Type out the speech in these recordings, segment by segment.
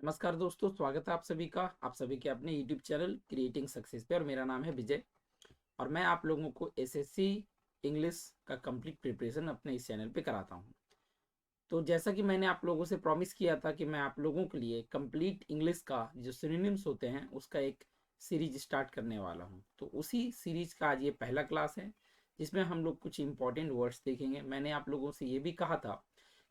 नमस्कार दोस्तों, स्वागत है आप सभी के अपने YouTube चैनल क्रिएटिंग सक्सेस पे। और मेरा नाम है विजय और मैं आप लोगों को एसएससी इंग्लिश का कंप्लीट प्रिपरेशन अपने इस चैनल पे कराता हूँ। तो जैसा कि मैंने आप लोगों से प्रॉमिस किया था कि मैं आप लोगों के लिए कंप्लीट इंग्लिश का जो सिनोनिम्स होते हैं उसका एक सीरीज स्टार्ट करने वाला हूँ। तो उसी सीरीज का आज ये पहला क्लास है जिसमें हम लोग कुछ इंपॉर्टेंट वर्ड्स देखेंगे। मैंने आप लोगों से ये भी कहा था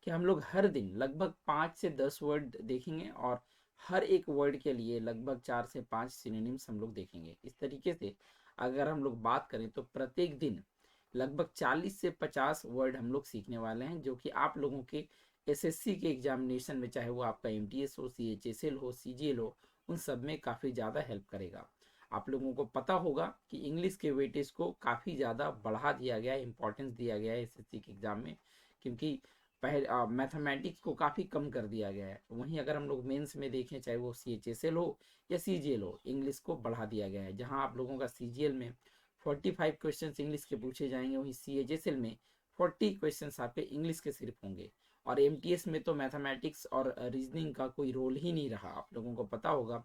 कि हम लोग हर दिन लगभग 5 से 10 वर्ड देखेंगे और हर एक वर्ड के लिए लगभग 4 से 5 सिनोनिम्स हम लोग देखेंगे। इस तरीके से अगर हम लोग बात करें तो प्रत्येक दिन लगभग 40 से 50 वर्ड हम लोग सीखने वाले हैं, जो कि आप लोगों के एसएससी के एग्जामिनेशन में, चाहे वो आपका एमटीएस हो, सीएचएसएल हो, सीजीएल हो, उन सब में काफ़ी ज़्यादा हेल्प करेगा। आप लोगों को पता होगा कि इंग्लिश के वेटेज को काफ़ी ज़्यादा बढ़ा दिया गया है, इंपॉर्टेंस दिया गया है एसएससी के एग्ज़ाम में, क्योंकि पहले मैथमेटिक्स को काफ़ी कम कर दिया गया है। वहीं अगर हम लोग मेंस में देखें, चाहे वो सीएचएसएल हो या सीजीएल हो, इंग्लिश को बढ़ा दिया गया है। जहां आप लोगों का सीजीएल में 45 क्वेश्चन इंग्लिश के पूछे जाएंगे, वहीं सीएचएसएल में 40 क्वेश्चन आपके इंग्लिश के सिर्फ होंगे। और एमटीएस में तो मैथमेटिक्स और रीजनिंग का कोई रोल ही नहीं रहा। आप लोगों को पता होगा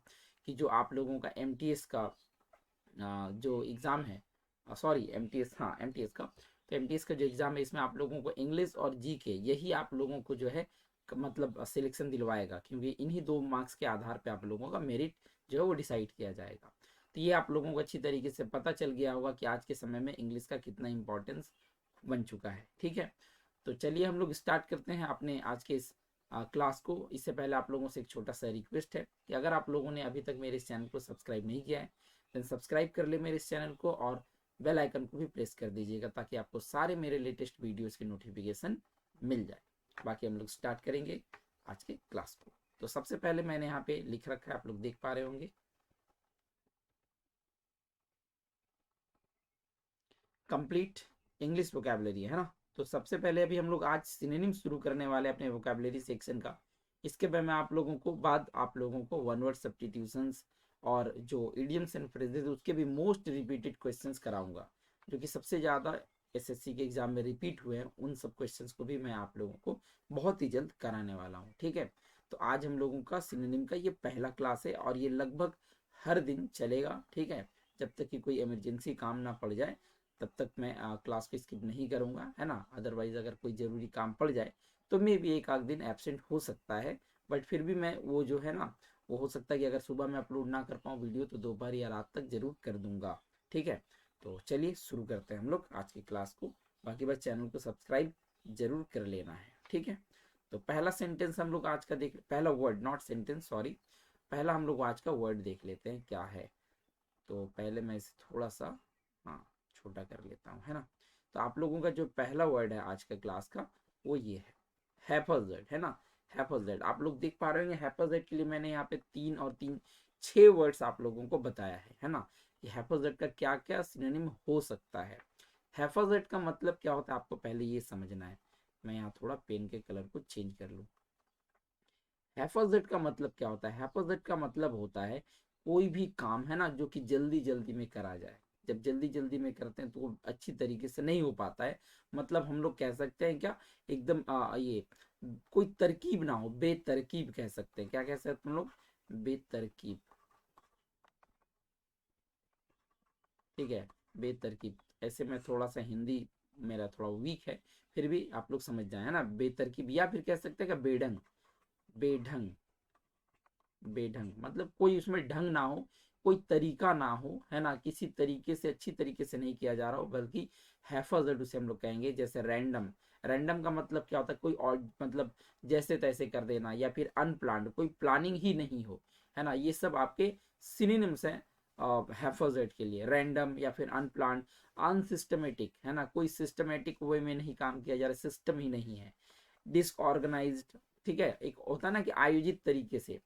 कि जो आप लोगों का एमटीएस का जो एग्ज़ाम है, सॉरी एमटीएस, हाँ एमटीएस का, तो एमटीएस का जो एग्ज़ाम है इसमें आप लोगों को इंग्लिश और जीके यही आप लोगों को जो है मतलब सिलेक्शन दिलवाएगा, क्योंकि इन्हीं 2 मार्क्स के आधार पे आप लोगों का मेरिट जो है वो डिसाइड किया जाएगा। तो ये आप लोगों को अच्छी तरीके से पता चल गया होगा कि आज के समय में इंग्लिश का कितना इंपॉर्टेंस बन चुका है। ठीक है, तो चलिए हम लोग स्टार्ट करते हैं अपने आज के इस क्लास को। इससे पहले आप लोगों से एक छोटा सा रिक्वेस्ट है कि अगर आप लोगों ने अभी तक मेरे इस चैनल को सब्सक्राइब नहीं किया है तो सब्सक्राइब कर ले मेरे इस चैनल को, और बेल आइकन को भी प्रेस कर दीजिएगा ताकि आपको सारे मेरे लेटेस्ट वीडियोस की नोटिफिकेशन मिल जाए। बाकी हम लोग स्टार्ट करेंगे आज के क्लास को। तो सबसे पहले मैंने यहाँ पे लिख रखा है, आप लोग देख पा रहे होंगे, कंप्लीट इंग्लिश वोकेबलरी, है ना। तो सबसे पहले अभी हम लोग आज सिनोनिम शुरू करने वाले हैं अपने वोकेबलरी सेक्शन का। इसके बाद मैं आप लोगों को वन वर्ड सब्स्टिट्यूशंस और जो इडियम्स एंड फ्रेजेस उसके भी मोस्ट रिपीटेड क्वेश्चंस कराऊंगा, जो कि सबसे ज़्यादा एसएससी के एग्जाम में रिपीट हुए हैं। उन सब क्वेश्चंस को भी मैं आप लोगों को बहुत ही जल्द कराने वाला हूँ। ठीक है, तो आज हम लोगों का सिनोनिम का ये पहला क्लास है और ये लगभग हर दिन चलेगा। ठीक है, जब तक कि कोई इमरजेंसी काम ना पड़ जाए तब तक मैं क्लास को स्किप नहीं करूँगा, है ना। अदरवाइज अगर कोई ज़रूरी काम पड़ जाए तो मे भी एक आध दिन एबसेंट हो सकता है, बट फिर भी मैं वो जो है ना, वो हो सकता है कि अगर सुबह मैं अपलोड ना कर पाऊँ वीडियो तो दोपहर या रात तक ज़रूर कर दूंगा। ठीक है, तो चलिए शुरू करते हैं हम लोग आज की क्लास को। बाकी बस चैनल को सब्सक्राइब जरूर कर लेना है। ठीक है, तो पहला सेंटेंस हम लोग आज का देख, पहला वर्ड, नॉट सेंटेंस, सॉरी, पहला हम लोग आज का वर्ड देख लेते हैं क्या है। तो पहले मैं इसे थोड़ा सा, हाँ, छोटा कर लेता हूँ, है ना। तो आप लोगों का जो पहला वर्ड है आज का क्लास का वो ये है, हैफजेड, है ना। हैफजेड आप लोग देख पा रहे होंगे। हैफजेड के लिए मैंने यहाँ पे 3 और 3 6 वर्ड्स आप लोगों को बताया है ना, कि हैफजेड का क्या क्या सिनोनिम हो सकता है। हैफजेड का मतलब क्या होता है आपको पहले ये समझना है। मैं यहाँ थोड़ा पेन के कलर को चेंज कर लूँ। हैफजेड का मतलब क्या होता है? हैफजेड का मतलब होता है कोई भी काम, है ना, जो कि जल्दी जल्दी में करा जाए। जब जल्दी जल्दी में करते हैं तो वो अच्छी तरीके से नहीं हो पाता है। मतलब हम लोग कह सकते हैं क्या, एकदम ये कोई तरकीब ना हो, बेतरकीब कह सकते हैं। क्या कह सकते हैं हम लोग? बेतरकीब। ठीक है, बेतरकीब। ऐसे में थोड़ा सा हिंदी मेरा थोड़ा वीक है, फिर भी आप लोग समझ जाए, है ना। बेतरकीब, या फिर कह सकते हैं क्या, बेढंग। बेढंग, बेढंग मतलब कोई उसमें ढंग ना हो, कोई तरीका ना हो, है ना, किसी तरीके से अच्छी तरीके से नहीं किया जा रहा हो, बल्कि हैफजेड उसे हम लोग कहेंगे। जैसे रैंडम, रैंडम का मतलब क्या होता है? कोई और मतलब जैसे तैसे कर देना, या फिर अनप्लान्ड, कोई प्लानिंग ही नहीं हो, है ना। ये सब आपके सिनोनिम्स हैं हैफजेड के लिए। रैंडम या फिर अनप्लान्ड, अनसिस्टमेटिक, है ना, कोई सिस्टमेटिक वे में नहीं काम किया जा रहा, सिस्टम ही नहीं है। डिसऑर्गेनाइज्ड, ठीक है, एक होता है ना कि आयोजित तरीके से,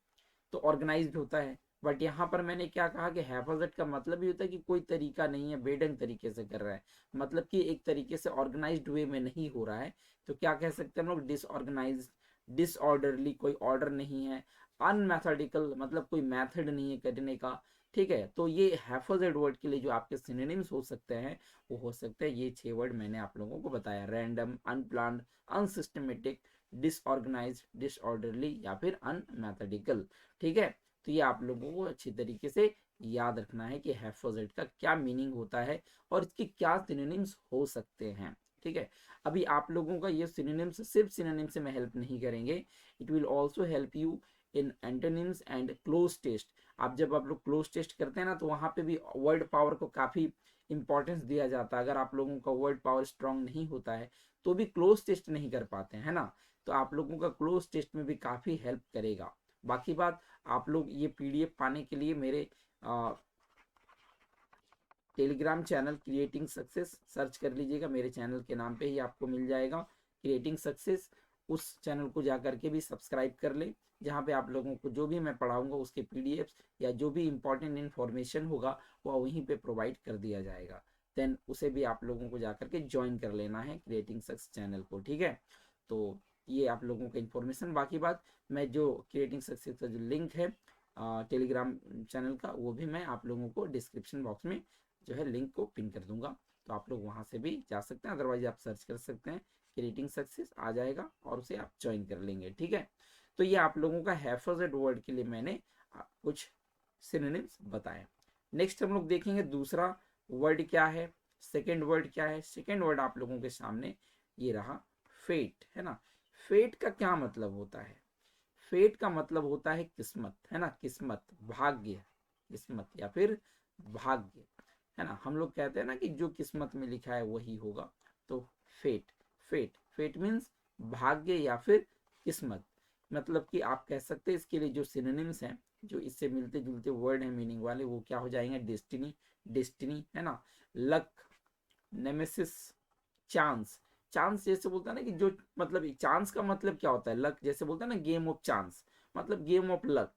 तो ऑर्गेनाइज्ड होता है। बट यहाँ पर मैंने क्या कहा कि हैफजेड का मतलब ये होता है कि कोई तरीका नहीं है, बेढंग तरीके से कर रहा है, मतलब कि एक तरीके से ऑर्गेनाइज्ड वे में नहीं हो रहा है। तो क्या कह सकते हैं हम लोग? डिसऑर्गेनाइज्ड, डिसऑर्डरली, कोई ऑर्डर नहीं है। अनमेथोडिकल मतलब कोई मेथड नहीं है करने का। ठीक है, तो ये हैफोजेड वर्ड के लिए जो आपके सिनोनिम्स हो सकते हैं वो हो सकते हैं ये 6 वर्ड मैंने आप लोगों को बताया, random, unplanned, unsystematic, disorganised, disorderly या फिर अनमेथोडिकल। ठीक है, तो ये आप लोगों को अच्छी तरीके से याद रखना है कि हैफोजेड का क्या मीनिंग होता है और इसके क्या सिनोनिम्स हो सकते हैं। ठीक है, अभी आप लोगों का ये सिनोनिम्स सिर्फ सिनोनिम से मैं हेल्प नहीं करेंगे, it will also help you in antonyms and cloze test. आप लोग क्लोज टेस्ट करते हैं ना, तो वहाँ पे भी वर्ड पावर को काफ़ी इंपॉर्टेंस दिया जाता है। अगर आप लोगों का वर्ड पावर स्ट्रांग नहीं होता है तो भी क्लोज टेस्ट नहीं कर पाते हैं, है ना, तो आप लोगों का क्लोज टेस्ट में भी काफ़ी हेल्प करेगा। बाकी बात, आप लोग ये पीडीएफ पाने के लिए मेरे Telegram channel creating success search कर लीजिएगा, मेरे चैनल के नाम पे ही आपको मिल जाएगा क्रिएटिंग सक्सेस। उस चैनल को जा करके भी सब्सक्राइब कर ले, जहाँ पे आप लोगों को जो भी मैं पढ़ाऊंगा उसके पीडीएफ्स या जो भी इंपॉर्टेंट इन्फॉर्मेशन होगा वो वहीं पे प्रोवाइड कर दिया जाएगा। देन उसे भी आप लोगों को जा करके ज्वाइन कर लेना है क्रिएटिंग सक्सेस चैनल को। ठीक है, तो ये आप लोगों का इन्फॉर्मेशन। बाकी बात, मैं जो क्रिएटिंग सक्सेस का जो लिंक है टेलीग्राम चैनल का, वो भी मैं आप लोगों को डिस्क्रिप्शन बॉक्स में जो है लिंक को पिन कर दूंगा, तो आप लोग वहां से भी जा सकते हैं। अदरवाइज आप सर्च कर सकते हैं क्रिएटिंग सक्सेस, आ जाएगा और उसे आप ज्वाइन कर लेंगे। ठीक है, तो ये आप लोगों का हैफोजेड वर्ड के लिए मैंने कुछ सिनोनिम्स बताए। नेक्स्ट हम लोग देखेंगे दूसरा वर्ड क्या है, सेकेंड वर्ड क्या है। सेकेंड वर्ड आप लोगों के सामने ये रहा, फेट, है ना। फेट का क्या मतलब होता है? फेट का मतलब होता है किस्मत, है ना, किस्मत, भाग्य, किस्मत या फिर भाग्य, है ना। हम लोग कहते हैं ना कि जो किस्मत में लिखा है वही होगा, तो फेट, फेट मीन्स भाग्य या फिर किस्मत। मतलब कि आप कह सकते हैं इसके लिए जो सिनोनिम्स हैं, जो इससे मिलते जुलते वर्ड हैं मीनिंग वाले, वो क्या हो जाएंगे? डेस्टिनी, डेस्टिनी, है ना, लक, नेमेसिस, चांस। चांस जैसे बोलता है ना कि जो, मतलब चांस का मतलब क्या होता है? लक जैसे बोलता है ना, गेम ऑफ चांस, मतलब गेम ऑफ लक,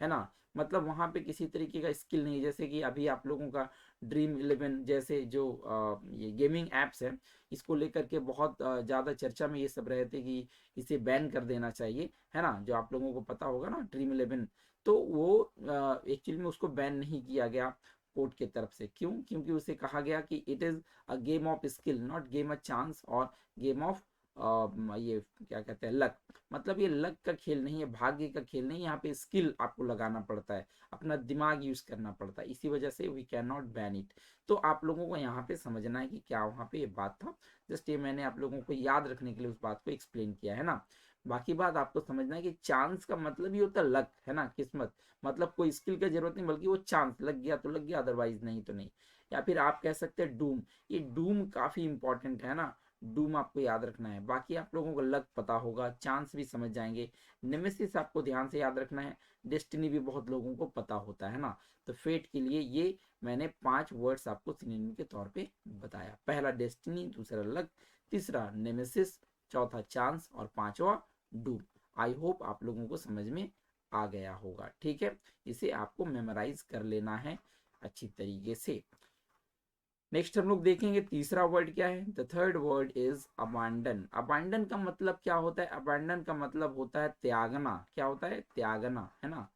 है ना। मतलब वहां पे किसी तरीके का स्किल नहीं, जैसे कि अभी आप लोगों का ड्रीम इलेवन जैसे जो ये गेमिंग एप्स है, इसको लेकर के बहुत ज़्यादा चर्चा में ये सब रहे थे कि इसे बैन कर देना चाहिए, है ना। जो आप लोगों को पता होगा ना ड्रीम इलेवन, तो वो एक्चुअली में उसको बैन नहीं किया गया कोर्ट की तरफ से। क्यों? क्योंकि उसे कहा गया कि it is a game of skill, not game of chance और गेम ऑफ ये क्या कहते हैं, लक। मतलब ये लक का खेल नहीं है, भाग्य का खेल नहीं, यहाँ पे स्किल आपको लगाना पड़ता है, अपना दिमाग यूज करना पड़ता है, इसी वजह से we can not ban it. तो आप लोगों को यहाँ पे समझना है कि क्या वहाँ पे ये बात था। जस्ट ये मैंने आप लोगों को याद रखने के लिए उस बात को एक्सप्लेन किया, है ना। बाकी बात आपको समझना है कि चांस का मतलब ही होता है लक, है ना, किस्मत। मतलब कोई स्किल की जरूरत नहीं, बल्कि वो चांस लग गया तो लग गया, अदरवाइज नहीं तो नहीं। या फिर आप कह सकते हैं डूम, ये डूम काफी इंपॉर्टेंट है ना, डूम आपको याद रखना है। बाकी आप लोगों को लक पता होगा, चांस भी समझ जाएंगे, नेमेसिस आपको ध्यान से याद रखना है, डेस्टिनी भी बहुत लोगों को पता होता है ना। तो फेट के लिए ये मैंने 5 वर्ड्स आपको सिनोनिम के तौर पे बताया। पहला डेस्टिनी, दूसरा लक, तीसरा नेमेसिस, चौथा चांस और पांचवा डूम। आई होप आप लोगों को समझ में आ गया होगा। ठीक है, इसे आपको मेमोराइज कर लेना है अच्छी तरीके से। नेक्स्ट हम लोग देखेंगे तीसरा वर्ड क्या है। The third word is abandon. Abandon का मतलब क्या होता है? अबांडन का मतलब होता है त्यागना। क्या होता है? त्यागना, है ना,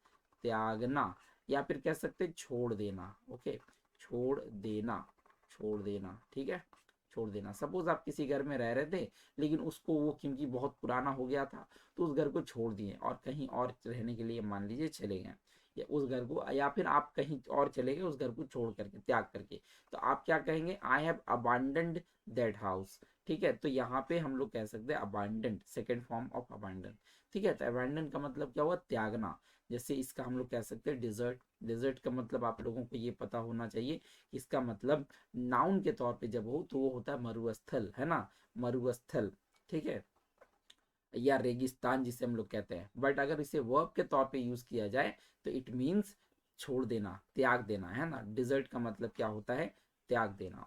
त्यागना, या फिर कह सकते हैं छोड़ देना। ओके, छोड़ देना, छोड़ देना, ठीक है, छोड़ देना। सपोज आप किसी घर में रह रहे थे, लेकिन उसको वो क्योंकि बहुत पुराना हो गया था तो उस घर को छोड़ दिए और कहीं और रहने के लिए मान लीजिए चले गए, या उस घर को, या फिर आप कहीं और चले गए उस घर को छोड़ करके, त्याग करके, तो आप क्या कहेंगे? I have abandoned that house. ठीक है, तो यहाँ पे हम लोग कह सकते हैं अबांडन, सेकेंड फॉर्म ऑफ अबांडन। ठीक है, तो अबांडन का मतलब क्या हुआ? त्यागना। जैसे इसका हम लोग कह सकते हैं डिजर्ट। डिजर्ट का मतलब आप लोगों को ये पता होना चाहिए, इसका मतलब नाउन के तौर पे जब हो तो वो होता है मरुस्थल, है ना, मरुस्थल। ठीक है, या रेगिस्तान जिसे हम लोग कहते हैं। बट अगर इसे वर्ब के तौर पे यूज किया जाए तो इट मीन्स छोड़ देना, त्याग देना, है ना। डिजर्ट का मतलब क्या होता है? त्याग देना।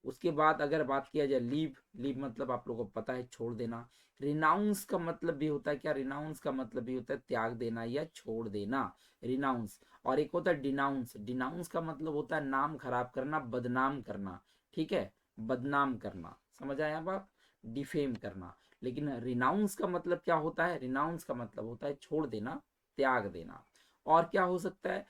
उसके बाद अगर बात किया जाए लीव, लीव मतलब आप लोगों को पता है, छोड़ देना। रिनाउंस का मतलब भी होता है क्या? रिनाउंस का मतलब भी होता है त्याग देना या छोड़ देना, रिनाउंस। और एक होता है डिनाउंस। डिनाउंस का मतलब होता है नाम खराब करना, बदनाम करना। ठीक है, बदनाम करना, समझ आए अब आप? डिफेम करना। लेकिन रिनाउंस का मतलब क्या होता है? रिनाउंस का मतलब होता है छोड़ देना, त्याग देना। और क्या हो सकता है?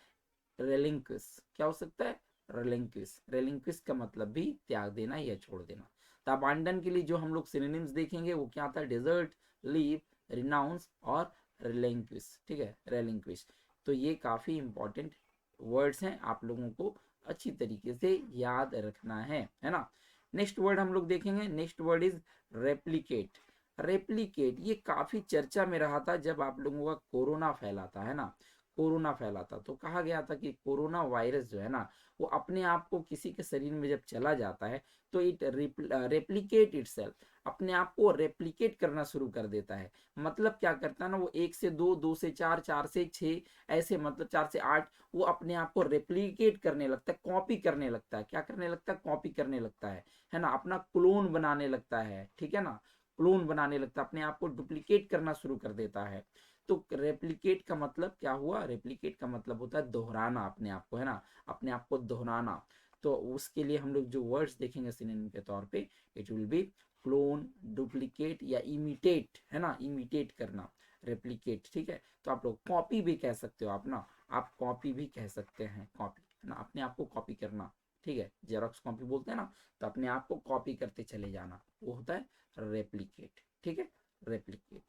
रेलिंक्विश, क्या हो सकता है, रेलिंक्विश। रेलिंक्विश का मतलब भी त्याग देना या छोड़ देना। तो अबांडन के लिए जो हम लोग सिनोनिम्स देखेंगे वो क्या आता है, डिजर्ट, लीव, रिनाउंस और रेलिंक्विश, ठीक है, रेलिंक्विश। तो ये काफी इंपॉर्टेंट वर्ड्स हैं, आप लोगों को अच्छी तरीके से याद रखना है ना। नेक्स्ट वर्ड हम लोग देखेंगे, next word is replicate. Replicate ये काफी चर्चा में रहा था जब आप लोगों का कोरोना फैला था, है ना, कोरोना फैला था तो कहा गया था कि कोरोना वायरस जो है ना वो अपने आप को किसी के शरीर में जब चला जाता है तो इट रेप्लिकेट इटसेल्फ, अपने आप को रेप्लिकेट करना शुरू कर देता है। मतलब क्या करता है ना, वो 1 से 2, 2 से 4, 4 से 6, ऐसे मतलब 4 से 8, वो अपने आप को रेप्लिकेट करने लगता है, कॉपी करने लगता है। क्या करने लगता है, कॉपी करने लगता है ना, अपना क्लोन बनाने लगता है, ठीक है ना, क्लोन बनाने लगता है, अपने आप को डुप्लीकेट करना शुरू कर देता है। तो रेप्लिकेट का मतलब क्या हुआ, रेप्लिकेट का मतलब होता है दोहराना अपने आप को, है ना, अपने आप को दोहराना। तो उसके लिए हम लोग जो वर्ड्स देखेंगे सिनोनिम के तौर पे, it will be clone, duplicate या इमिटेट, है ना, इमिटेट करना, रेप्लिकेट, ठीक है। तो आप लोग कॉपी भी कह सकते हो आप ना, आप कॉपी भी कह सकते हैं, कॉपी, है ना, अपने आप को कॉपी करना, ठीक है, जेरोक्स कॉपी बोलते हैं ना, तो अपने आप को कॉपी करते चले जाना, वो होता है रेप्लिकेट, ठीक है, रेप्लिकेट।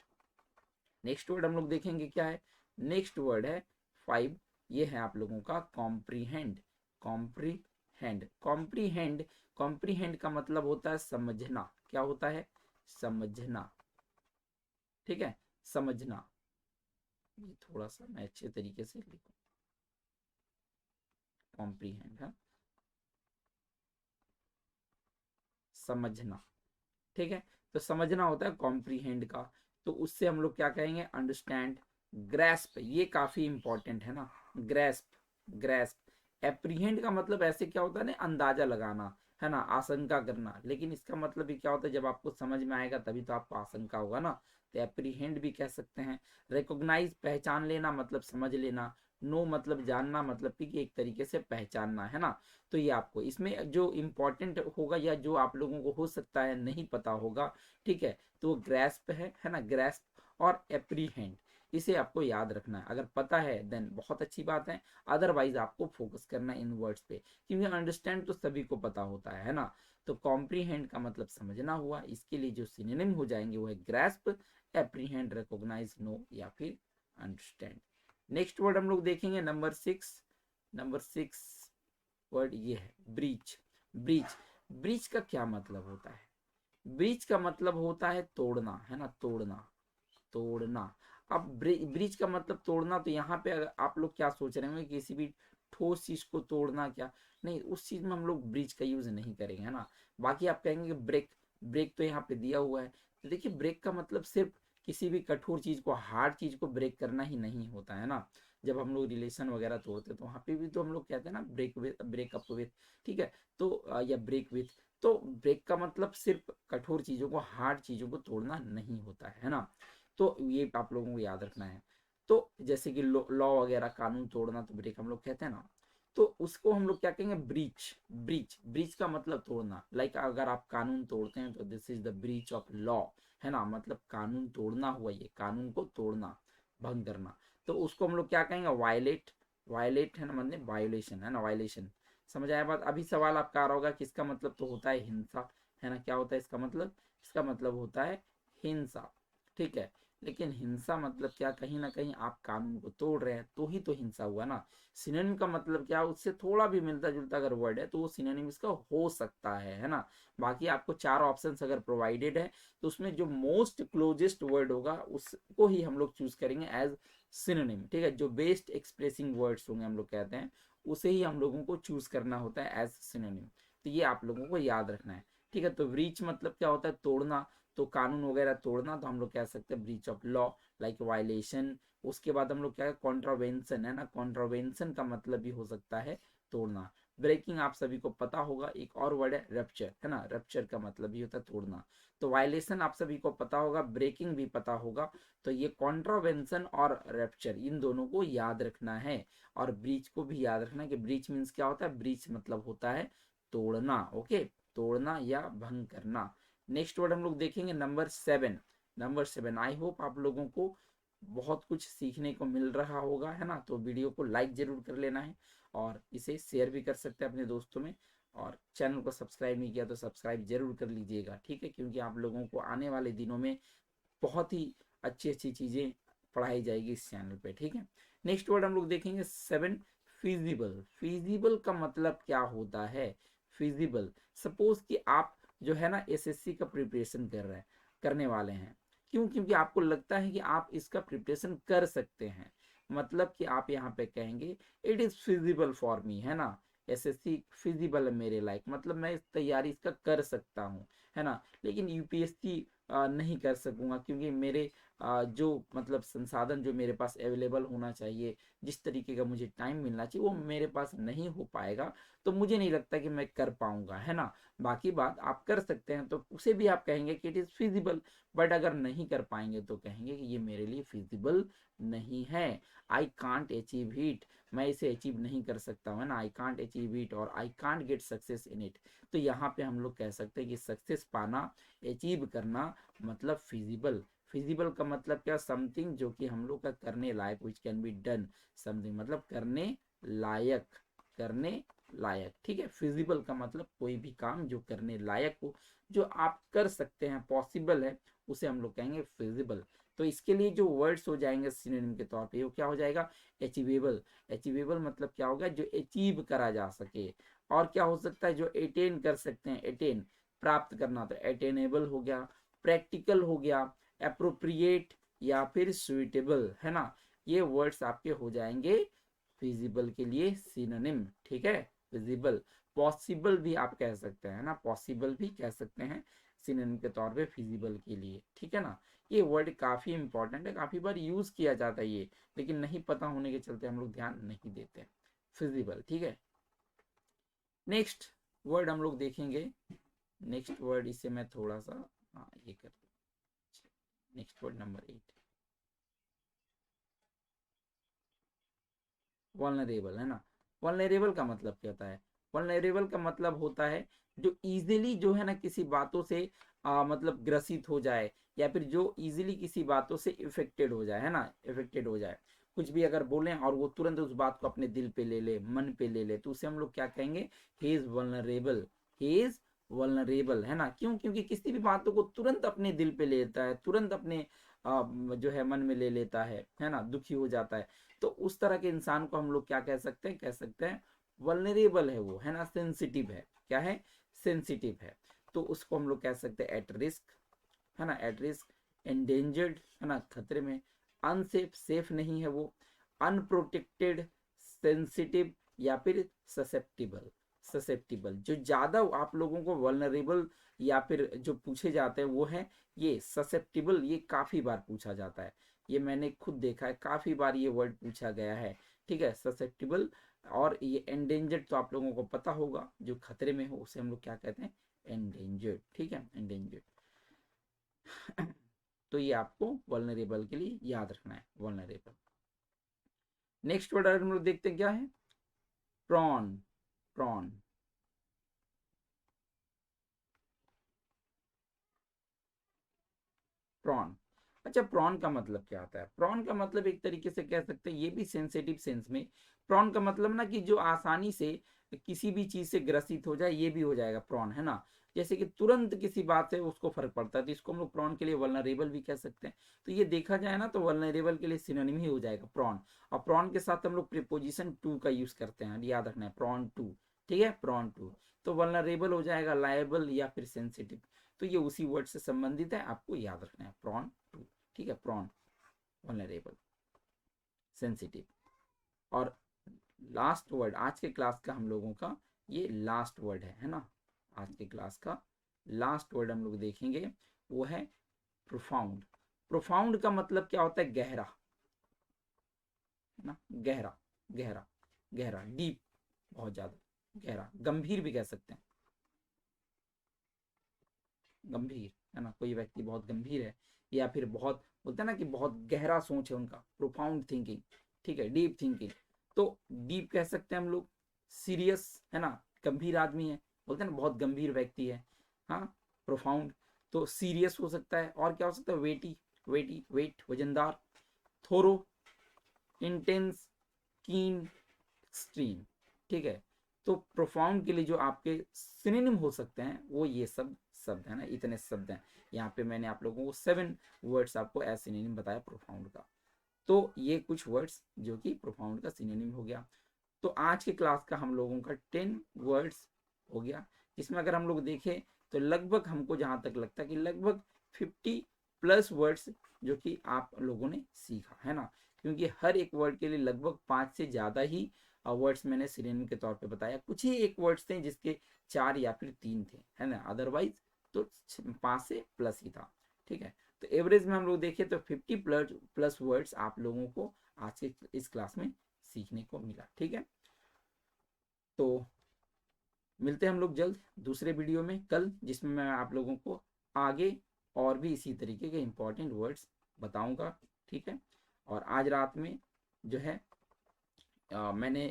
नेक्स्ट वर्ड हम लोग देखेंगे क्या है, नेक्स्ट वर्ड है 5, ये है आप लोगों का कॉम्प्रीहेंड। कॉम्प्रीहेंड, कॉम्प्रीहेंड, कॉम्प्रीहेंड का मतलब होता है समझना, क्या होता है, समझना, ठीक है, समझना। ये थोड़ा सा मैं अच्छे तरीके से लिखूं, कॉम्प्रीहेंड है समझना, ठीक है। तो समझना होता है कॉम्प्रीहेंड का, तो उससे हम लोग क्या कहेंगे, अंडरस्टैंड। ग्रेस्प, ये काफी इंपॉर्टेंट है ना, ग्रेस्प, ग्रेस्प। एप्रीहेंड का मतलब ऐसे क्या होता है ना, अंदाजा लगाना, है ना, आशंका करना, लेकिन इसका मतलब भी क्या होता है, जब आपको समझ में आएगा तभी तो आपको आशंका होगा ना, तो एप्रीहेंड भी कह सकते हैं। रिकॉग्नाइज, पहचान लेना मतलब समझ लेना। नो मतलब जानना, मतलब कि एक तरीके से पहचानना, है ना। तो ये आपको इसमें जो इम्पोर्टेंट होगा या जो आप लोगों को हो सकता है नहीं पता होगा, ठीक है, तो ग्रेस्प है ना, ग्रेस्प और एप्रीहेंड, इसे आपको याद रखना है। अगर पता है देन बहुत अच्छी बात है, अदरवाइज आपको फोकस करना है इन वर्ड्स पे, क्योंकि अंडरस्टैंड तो सभी को पता होता है ना। तो कॉम्प्रीहेंड का मतलब समझना हुआ, इसके लिए जो सिनोनिम हो जाएंगे वो है ग्रेस्प, एप्रीहेंड, रिकॉग्नाइज, नो या फिर अंडरस्टैंड। नेक्स्ट वर्ड हम लोग देखेंगे नंबर 6, नंबर 6 वर्ड ये है ब्रीच। ब्रीच, ब्रीच का क्या मतलब होता है, ब्रीच का मतलब होता है तोड़ना, है ना, तोड़ना, तोड़ना। अब ब्रिज का मतलब तोड़ना, तो यहाँ पे अगर आप लोग क्या सोच रहे होंगे, किसी भी ठोस चीज को तोड़ना, क्या नहीं, उस चीज में हम लोग ब्रिज का यूज नहीं करेंगे, है ना। बाकी आप कहेंगे ब्रेक, ब्रेक तो यहाँ पे दिया हुआ है, तो देखिए ब्रेक का मतलब सिर्फ किसी भी कठोर चीज को, हार्ड चीज को ब्रेक करना ही नहीं होता है ना। जब हम लोग रिलेशन वगैरह तोड़ते हैं तो वहाँ पे भी तो हम लोग कहते हैं ना ब्रेक विथ, ब्रेकअप विथ, ठीक है, तो या ब्रेक विथ। तो ब्रेक का मतलब सिर्फ कठोर चीजों को, हार्ड चीजों को तोड़ना नहीं होता है ना। तो ये आप लोगों को याद रखना है। तो जैसे कि लॉ वगैरह, कानून तोड़ना तो ब्रेक हम लोग कहते हैं ना, तो उसको हम लोग क्या कहेंगे, ब्रीच। ब्रीच, ब्रीच का मतलब तोड़ना, लाइक अगर आप कानून तोड़ते हैं तो this is the breach of law, है ना, मतलब कानून तोड़ना हुआ, ये कानून को तोड़ना, भंग करना। तो उसको हम लोग क्या कहेंगे, वायलेट। वायलेट है ना, मतलब वायोलेशन, है ना, वायलेशन। समझ आया बात। अभी सवाल आपका आ रहा होगा कि इसका मतलब तो होता है हिंसा, है ना, क्या होता है इसका मतलब, इसका मतलब होता है हिंसा, ठीक है। लेकिन हिंसा मतलब क्या, कहीं ना कहीं आप कानून को तोड़ रहे हैं तो ही तो हिंसा हुआ ना। सिनोनिम का मतलब क्या, उससे थोड़ा भी मिलता जुलता अगर वर्ड है तो वो सिनोनिम इसका हो सकता है ना। बाकी आपको 4 ऑप्शंस अगर प्रोवाइडेड है तो उसमें जो मोस्ट क्लोजेस्ट वर्ड होगा उसको ही हम लोग चूज करेंगे एज सिनोनिम, ठीक है। जो बेस्ट एक्सप्रेसिंग वर्ड्स होंगे हम लोग कहते हैं, उसे ही हम लोगों को चूज करना होता है एज सिनोनिम। तो ये आप लोगों को याद रखना है, ठीक है। तो ब्रीच मतलब क्या होता है, तोड़ना। तो कानून वगैरह तोड़ना, तो हम लोग कह सकते हैं breach of law, like violation. उसके बाद हम लोग क्या है, कॉन्ट्रावेंशन, है ना, कॉन्ट्रावेंशन का मतलब भी हो सकता है तोड़ना। ब्रेकिंग आप सभी को पता होगा, एक और वर्ड है रप्चर, है ना, रप्चर का मतलब भी होता है तोड़ना। तो वायलेशन आप सभी को पता होगा, ब्रेकिंग भी पता होगा। तो ये कॉन्ट्रावेंशन और रप्चर, इन दोनों को याद रखना है। और ब्रीच को भी याद रखना है कि ब्रीच मीन्स क्या होता है, ब्रीच मतलब होता है तोड़ना, ओके, तोड़ना या भंग करना। नेक्स्ट वर्ड हम लोग देखेंगे नंबर 7, नंबर 7। आई होप आप लोगों को बहुत कुछ सीखने को मिल रहा होगा, है ना। तो वीडियो को लाइक जरूर कर लेना है और इसे शेयर भी कर सकते हैं अपने दोस्तों में, और चैनल को सब्सक्राइब नहीं किया तो सब्सक्राइब जरूर कर लीजिएगा, ठीक है, क्योंकि आप लोगों को आने वाले दिनों में बहुत ही अच्छी अच्छी चीज़ें पढ़ाई जाएगी इस चैनल पे, ठीक है। नेक्स्ट वर्ड हम लोग देखेंगे 7, फिजिबल। फिजिबल का मतलब क्या होता है? फिजिबल, सपोज कि आप जो है ना एसएससी का प्रिपरेशन करने वाले हैं। क्यों? क्योंकि आपको लगता है कि आप इसका प्रिपरेशन कर सकते हैं, मतलब कि आप यहाँ पे कहेंगे it is feasible for me, है ना। एसएससी फिजिबल है मेरे लायक, मतलब मैं इस तैयारी इसका कर सकता हूँ, है ना। लेकिन यूपीएससी नहीं कर सकूंगा, क्योंकि मेरे जो मतलब संसाधन जो मेरे पास अवेलेबल होना चाहिए, जिस तरीके का मुझे टाइम मिलना चाहिए, वो मेरे पास नहीं हो पाएगा। तो मुझे नहीं लगता कि मैं कर पाऊंगा, है ना। बाकी बात आप कर सकते हैं तो उसे भी आप कहेंगे कि इट इज़ फिजिबल, बट अगर नहीं कर पाएंगे तो कहेंगे कि ये मेरे लिए फिजिबल नहीं है। आई कांट अचीव इट, मैं इसे अचीव नहीं कर सकता हूँ, है ना। आई कांट अचीव इट और I can't get success in it. तो यहाँ पे हम लोग कह सकते हैं कि सक्सेस पाना, अचीव करना, मतलब फिजिबल। फिजिबल का मतलब क्या? समथिंग जो कि हम लोग का करने लायक, which can be done, something मतलब करने लायक, करने लायक, ठीक है। फिजिबल का मतलब कोई भी काम जो करने लायक हो, जो आप कर सकते हैं, पॉसिबल है, उसे हम लोग कहेंगे फिजिबल। तो इसके लिए जो वर्ड्स हो जाएंगे सिनोनिम के तौर पे, वो क्या हो जाएगा? अचीवेबल। अचीवेबल मतलब क्या होगा? जो अचीव करा जा सके। और क्या हो सकता है? जो अटेन कर सकते हैं, अटेन प्राप्त करना, तो अटेनेबल हो गया, प्रैक्टिकल हो गया, अप्रोप्रिएट या फिर सुइटेबल, है ना। ये वर्ड्स आपके हो जाएंगे फिजिबल के लिए सिनोनिम, ठीक है। फिजिबल, पॉसिबल भी आप कह सकते हैं ना, पॉसिबल भी कह सकते हैं सिनोनिम के तौर पे फिजिबल के लिए, ठीक है ना। ये वर्ड काफी इंपॉर्टेंट है, काफी बार यूज किया जाता है ये, लेकिन नहीं पता होने के चलते हम लोग ध्यान नहीं देते। फिजिबल, ठीक है। नेक्स्ट वर्ड हम लोग देखेंगे। नेक्स्ट वर्ड, इसे मैं थोड़ा सा, हाँ ये कर, नेक्स्ट वर्ड नंबर 8, वल्नरेबल, है ना। वल्नरेबल का मतलब क्या होता है? वल्नरेबल का मतलब होता है जो इजीली जो है ना किसी बातों से मतलब ग्रसित हो जाए, या फिर जो इजीली किसी बातों से इफेक्टेड हो जाए, है ना, इफेक्टेड हो जाए। कुछ भी अगर बोलें और वो तुरंत उस बात को अपने दिल पे ले ले, मन पे ले ले, तो उसे हम लोग क्या कहेंगे? He is vulnerable, he is vulnerable, है ना। क्यों? क्योंकि किसी भी बातों को तुरंत अपने दिल पे ले लेता है, तुरंत अपने जो है मन में ले लेता है ना, दुखी हो जाता है। तो उस तरह के इंसान को हम लोग क्या कह सकते हैं? कह सकते हैं वल्नरेबल है वो, है ना, सेंसिटिव है। क्या है? सेंसिटिव है। तो उसको हम लोग कह सकते हैं एट रिस्क, है ना, एट रिस्क, एंडेंजर्ड, है ना, खतरे में, अनसेफ, सेफ नहीं है वो, अनप्रोटेक्टेड, सेंसिटिव, या फिर ससेप्टिबल। ससेप्टिबल, जो ज्यादा आप लोगों को वल्नरेबल या फिर जो पूछे जाते हैं वो है ये ससेप्टिबल। ये काफी बार पूछा जाता है, ये मैंने खुद देखा है, काफी बार ये वर्ड पूछा गया है, ठीक है, ससेप्टिबल। और ये एंडेंजर्ड तो आप लोगों को पता होगा, जो खतरे में हो उसे हम लोग क्या कहते हैं? एंडेंजर्ड, ठीक है, एंडेंजर्ड। तो ये आपको वल्नरेबल के लिए याद रखना है, वल्नरेबल। नेक्स्ट वर्ड हम लोग देखते हैं क्या है? प्रॉन। Prone, prone. अच्छा, प्रॉन का मतलब क्या होता है? प्रॉन का मतलब एक तरीके से कह सकते हैं, ये भी सेंसिटिव सेंस में। प्रॉन का मतलब ना कि जो आसानी से किसी भी चीज से ग्रसित हो जाए, ये भी हो जाएगा प्रॉन, है ना। जैसे कि तुरंत किसी बात से उसको फर्क पड़ता है, तो इसको हम लोग प्रॉन के लिए वल्नरेबल भी कह सकते हैं। तो ये देखा जाए ना तो वल्नरेबल के लिए सिनोनिम ही हो जाएगा प्रॉन। और प्रॉन के साथ हम लोग प्रीपोजिशन टू का यूज करते हैं, याद रखना है, प्रॉन टू, ठीक है, प्रॉन टू। तो वल्नरेबल हो जाएगा लायबल या फिर सेंसिटिव। तो ये उसी वर्ड से संबंधित है, आपको याद रखना है, प्रॉन टू, ठीक है। Prone, vulnerable, sensitive. और लास्ट वर्ड आज के क्लास का हम लोगों का, ये लास्ट वर्ड है ना, आज के क्लास का लास्ट वर्ड हम लोग देखेंगे, वो है प्रोफाउंड। प्रोफाउंड का मतलब क्या होता है? गहरा, है ना, गहरा, गहरा, गहरा, डीप, बहुत ज्यादा गहरा, गंभीर भी कह सकते हैं, गंभीर, है ना, कोई व्यक्ति बहुत गंभीर है, या फिर बहुत बोलते हैं ना कि बहुत गहरा सोच है उनका, प्रोफाउंड थिंकिंग, ठीक है, डीप थिंकिंग। तो डीप कह सकते हैं हम लोग, सीरियस, है ना, गंभीर आदमी है, बोलते हैं ना बहुत गंभीर व्यक्ति है, हाँ, प्रोफाउंड। तो सीरियस हो सकता है, और क्या हो सकता है? वेटी, वेटी, वेट, वजनदार। थोरो, इंटेंस, कीन, एक्सट्रीम। ठीक है, तो प्रोफाउंड के लिए जो आपके सिनोनिम हो सकते हैं वो ये सब शब्द है ना, इतने शब्द हैं। यहाँ पे मैंने आप लोगों को 7 वर्ड्स आपको एज सिनोनिम बताया प्रोफाउंड का। तो ये कुछ वर्ड्स जो कि प्रोफाउंड का सिनोनिम हो गया। तो आज के क्लास का हम लोगों का 10 वर्ड्स हो गया, जिसमें अगर हम लोग देखें तो लगभग हमको जहाँ तक लगता है कि लगभग 50 प्लस वर्ड्स जो कि आप लोगों ने सीखा है ना, क्योंकि हर एक वर्ड के लिए लगभग 5 से ज़्यादा ही वर्ड्स मैंने सिनोनिम के तौर पे बताया। कुछ ही एक वर्ड्स थे जिसके 4 या फिर 3 थे, है ना, अदरवाइज तो 5 से प्लस ही था। ठीक है, तो एवरेज में हम लोग देखें तो 50 प्लस वर्ड्स आप लोगों को आज के इस क्लास में सीखने को मिला। ठीक है, तो मिलते हैं हम लोग जल्द दूसरे वीडियो में कल, जिसमें मैं आप लोगों को आगे और भी इसी तरीके के इंपॉर्टेंट वर्ड्स बताऊंगा। ठीक है, और आज रात में जो है मैंने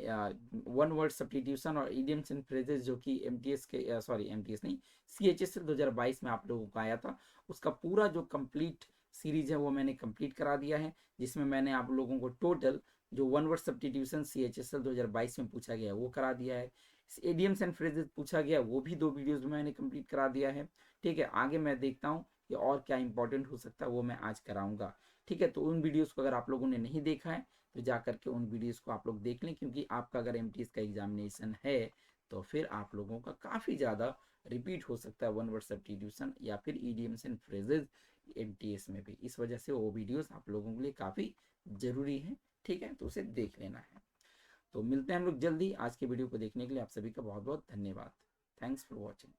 वन वर्ड सब्स्टिट्यूशन और इडियम्स एंड फ्रेजेस जो कि एमटीएस के सॉरी एमटीएस नहीं सीएचएसएल 2022 में आप लोगों को आया था, उसका पूरा जो कंप्लीट सीरीज है वो मैंने कंप्लीट करा दिया है, जिसमें मैंने आप लोगों को टोटल जो वन वर्ड सब्स्टिट्यूशन सीएचएसएल 2022 में पूछा गया है वो करा दिया है। इडियम्स एंड फ्रेजेस पूछा गया वो भी 2 वीडियोज में मैंने कंप्लीट करा दिया है। ठीक है, आगे मैं देखता हूँ कि और क्या इंपॉर्टेंट हो सकता है वो मैं आज कराऊंगा। ठीक है, तो उन वीडियोस को अगर आप लोगों ने नहीं देखा है तो जा करके उन वीडियोस को आप लोग देख लें, क्योंकि आपका अगर एमटीएस का एग्जामिनेशन है तो फिर आप लोगों का काफ़ी ज़्यादा रिपीट हो सकता है वन वर्ड सब्स्टिट्यूशन या फिर ईडियम्स एंड फ्रेजेस एमटीएस में भी। इस वजह से वो वीडियोस आप लोगों के लिए काफ़ी ज़रूरी है। ठीक है, तो उसे देख लेना है। तो मिलते हैं हम लोग जल्दी। आज के वीडियो को देखने के लिए आप सभी का बहुत बहुत धन्यवाद। Thanks for watching.